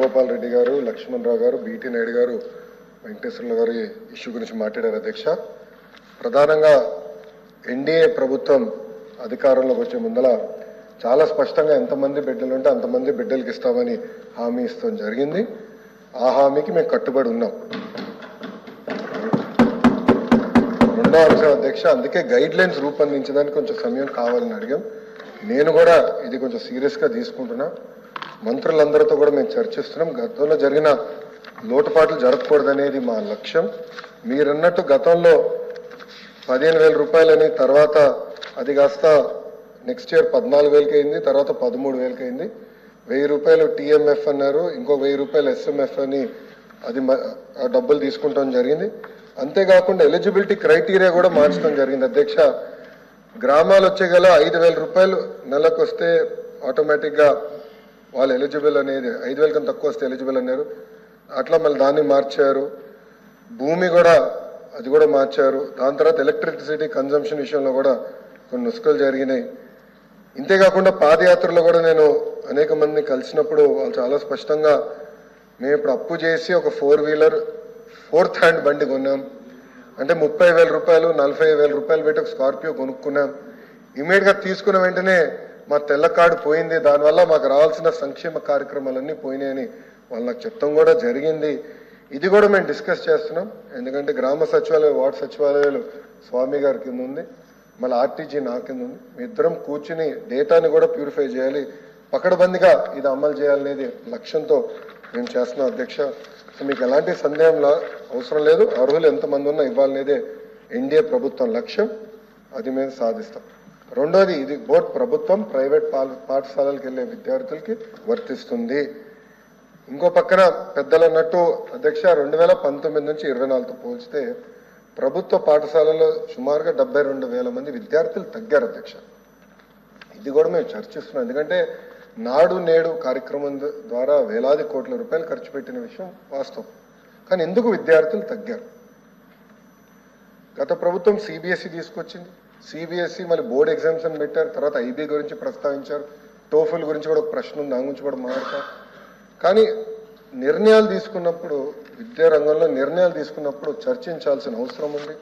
గోపాల్ రెడ్డి గారు, లక్ష్మణ్ రావు గారు, బీటీ నాయుడు గారు, వెంకటేశ్వర్ల గారు ఇష్యూ గురించి మాట్లాడారు అధ్యక్ష. ప్రధానంగా ఎన్డీఏ ప్రభుత్వం అధికారంలోకి వచ్చే ముందల చాలా స్పష్టంగా ఎంతమంది బిడ్డలు ఉంటే అంతమంది బిడ్డలకి ఇస్తామని హామీ ఇస్తాం జరిగింది. ఆ హామీకి మేము కట్టుబడి ఉన్నాం. రెండో అంశం అధ్యక్ష, అందుకే గైడ్ లైన్స్ రూపొందించడానికి కొంచెం సమయం కావాలని అడిగాం. నేను కూడా ఇది కొంచెం సీరియస్గా తీసుకుంటున్నా. మంత్రులందరితో కూడా మేము చర్చిస్తున్నాం. గతంలో జరిగిన లోటుపాట్లు జరగకూడదనేది మా లక్ష్యం. మీరన్నట్టు గతంలో 15,000 రూపాయలని, తర్వాత అది కాస్త నెక్స్ట్ ఇయర్ 14,000కి అయింది, తర్వాత 13,000కి అయింది. 1,000 రూపాయలు టీఎంఎఫ్ అన్నారు, ఇంకో 1,000 రూపాయలు ఎస్ఎంఎఫ్ అని అది డబ్బులు తీసుకుంటాం జరిగింది. అంతేకాకుండా ఎలిజిబిలిటీ క్రైటీరియా కూడా మార్చడం జరిగింది అధ్యక్ష. గ్రామాలు వచ్చే గల 5,000 రూపాయలు నెలకు వస్తే ఆటోమేటిక్గా వాళ్ళు ఎలిజిబుల్ అనేది, 5,000 కన్నా తక్కువ వస్తే ఎలిజిబుల్ అన్నారు. అట్లా మళ్ళీ దాన్ని మార్చారు. భూమి కూడా అది కూడా మార్చారు. దాని తర్వాత ఎలక్ట్రిసిటీ కన్జంప్షన్ విషయంలో కూడా కొన్ని నుస్ఖలు జరిగినాయి. ఇంతేకాకుండా పాదయాత్రలో కూడా నేను అనేక మందిని కలిసినప్పుడు వాళ్ళు చాలా స్పష్టంగా మేము ఇప్పుడు అప్పు చేసి ఒక 4 వీలర్ 4th హ్యాండ్ బండి కొన్నాం అంటే 30,000 రూపాయలు 40,000 రూపాయలు పెట్టి ఒక స్కార్పియో కొనుక్కున్నాం. ఇమీడియట్గా తీసుకున్న వెంటనే మా తెల్ల కార్డు పోయింది, దానివల్ల మాకు రావాల్సిన సంక్షేమ కార్యక్రమాలన్నీ పోయినాయని వాళ్ళు నాకు చెప్తాం కూడా జరిగింది. ఇది కూడా మేము డిస్కస్ చేస్తున్నాం. ఎందుకంటే గ్రామ సచివాలయం, వార్డు సచివాలయాలు స్వామి గారి కింద ఉంది, మళ్ళీ ఆర్టీజీ నా కింద ఉంది. మీ ఇద్దరం కూర్చుని డేటాని కూడా ప్యూరిఫై చేయాలి, పకడ్బందీగా ఇది అమలు చేయాలనేది లక్ష్యంతో మేము చేస్తున్నాం అధ్యక్ష. సో మీకు ఎలాంటి సందేహం అవసరం లేదు. అర్హులు ఎంతమంది ఉన్నా ఇవ్వాలనేదే ఎన్డీఏ ప్రభుత్వం లక్ష్యం. అది మేము సాధిస్తాం. రెండోది, ఇది బోత్ ప్రభుత్వం ప్రైవేట్ పాఠశాలలకు వెళ్ళే విద్యార్థులకి వర్తిస్తుంది. ఇంకో పక్కన పెద్దలు అన్నట్టు అధ్యక్ష 2019 నుంచి 24తో పోల్చితే ప్రభుత్వ పాఠశాలలో సుమారుగా 72,000 మంది విద్యార్థులు తగ్గారు అధ్యక్ష. ఇది కూడా మేము చర్చిస్తున్నాం. ఎందుకంటే నాడు నేడు కార్యక్రమం ద్వారా వేలాది కోట్ల రూపాయలు ఖర్చు పెట్టిన విషయం వాస్తవం. కానీ ఎందుకు విద్యార్థులు తగ్గారు? గత ప్రభుత్వం సిబిఎస్ఈ తీసుకొచ్చింది. సిబిఎస్ఈ మళ్ళీ బోర్డ్ ఎగ్జామ్స్ అని పెట్టారు. తర్వాత ఐబీ గురించి ప్రస్తావించారు. టోఫుల్ గురించి కూడా ఒక ప్రశ్న ఉంది, దాని గురించి కూడా మాట్లాడతారు. కానీ నిర్ణయాలు తీసుకున్నప్పుడు, విద్యా రంగంలో నిర్ణయాలు తీసుకున్నప్పుడు చర్చించాల్సిన అవసరం ఉంది.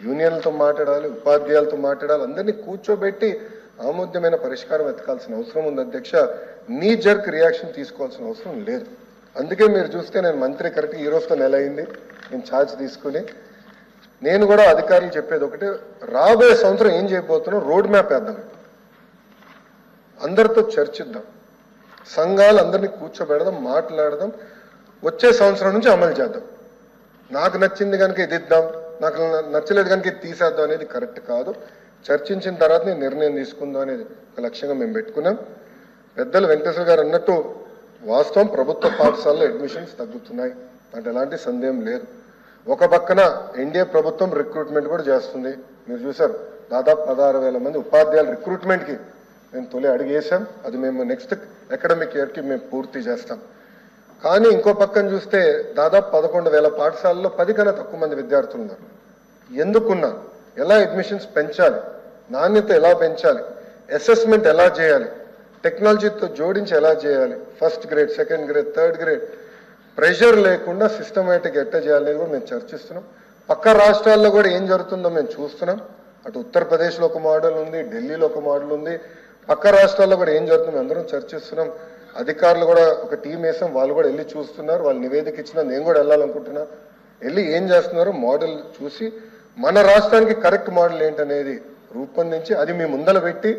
యూనియన్లతో మాట్లాడాలి, ఉపాధ్యాయులతో మాట్లాడాలి, అందరినీ కూర్చోబెట్టి ఆమోద్యమైన పరిష్కారం ఎత్తుకాల్సిన అవసరం ఉంది అధ్యక్ష. నీ జర్క్ రియాక్షన్ తీసుకోవాల్సిన అవసరం లేదు. అందుకే మీరు చూస్తే నేను మంత్రి కరెక్ట్గా ఈ రోజుతో నెల అయింది నేను ఛార్జ్ తీసుకుని. నేను కూడా అధికారులు చెప్పేది ఒకటి, రాబోయే సంవత్సరం ఏం చేయబోతున్నాం రోడ్ మ్యాప్ వేద్దాం, అందరితో చర్చిద్దాం, సంఘాలు అందరినీ కూర్చోబెడదాం, మాట్లాడదాం, వచ్చే సంవత్సరం నుంచి అమలు చేద్దాం. నాకు నచ్చింది కనుక ఇది ఇద్దాం, నాకు నచ్చలేదు కనుక ఇది తీసేద్దాం అనేది కరెక్ట్ కాదు. చర్చించిన తర్వాత నేను నిర్ణయం తీసుకుందాం అనేది ఒక లక్ష్యంగా మేము పెట్టుకున్నాం. పెద్దలు వెంకటేశ్వర గారు అన్నట్టు వాస్తవం, ప్రభుత్వ పాఠశాలలో అడ్మిషన్స్ తగ్గుతున్నాయి, అంటే ఎలాంటి సందేహం లేదు. ఒక పక్కన ఎన్డీఏ ప్రభుత్వం రిక్రూట్మెంట్ కూడా చేస్తుంది. మీరు చూసారు, దాదాపు 16,000 మంది ఉపాధ్యాయుల రిక్రూట్మెంట్కి మేము తొలి అడిగేసాం. అది మేము నెక్స్ట్ అకాడమిక్ ఇయర్కి మేము పూర్తి చేస్తాం. కానీ ఇంకో పక్కన చూస్తే దాదాపు 11,000 పాఠశాలలో 10 కన్నా తక్కువ మంది విద్యార్థులు ఉన్నారు. ఎందుకున్నా, ఎలా అడ్మిషన్స్ పెంచాలి, నాణ్యత ఎలా పెంచాలి, అసెస్మెంట్ ఎలా చేయాలి, టెక్నాలజీతో జోడించి ఎలా చేయాలి, first grade, second grade, third grade pressure లేకుండా సిస్టమేటిక్ ఎట్లా చేయాలనేది కూడా మేము చర్చిస్తున్నాం. పక్క రాష్ట్రాల్లో కూడా ఏం జరుగుతుందో మేము చూస్తున్నాం. అటు ఉత్తరప్రదేశ్లో ఒక మోడల్ ఉంది, ఢిల్లీలో ఒక మోడల్ ఉంది, పక్క రాష్ట్రాల్లో కూడా ఏం జరుగుతుందో అందరం చర్చిస్తున్నాం. అధికారులు కూడా ఒక టీం వేసాం, వాళ్ళు కూడా వెళ్ళి చూస్తున్నారు. వాళ్ళు నివేదిక ఇచ్చినా నేను కూడా వెళ్ళాలనుకుంటున్నా. వెళ్ళి ఏం చేస్తున్నారో మోడల్ చూసి మన రాష్ట్రానికి కరెక్ట్ మోడల్ ఏంటనేది రూపొందించి అది మీ ముందర పెట్టి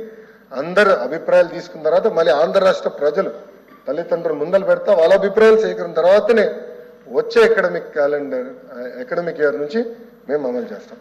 అందరు అభిప్రాయాలు తీసుకున్న తర్వాత మళ్ళీ ఆంధ్ర రాష్ట్ర ప్రజలు తల్లిదండ్రులు ముందర పెడతా వాళ్ళ అభిప్రాయాలు సేకరించిన తర్వాతనే వచ్చే అకాడమిక్ ఇయర్ నుంచి మేము అమలు చేస్తాం.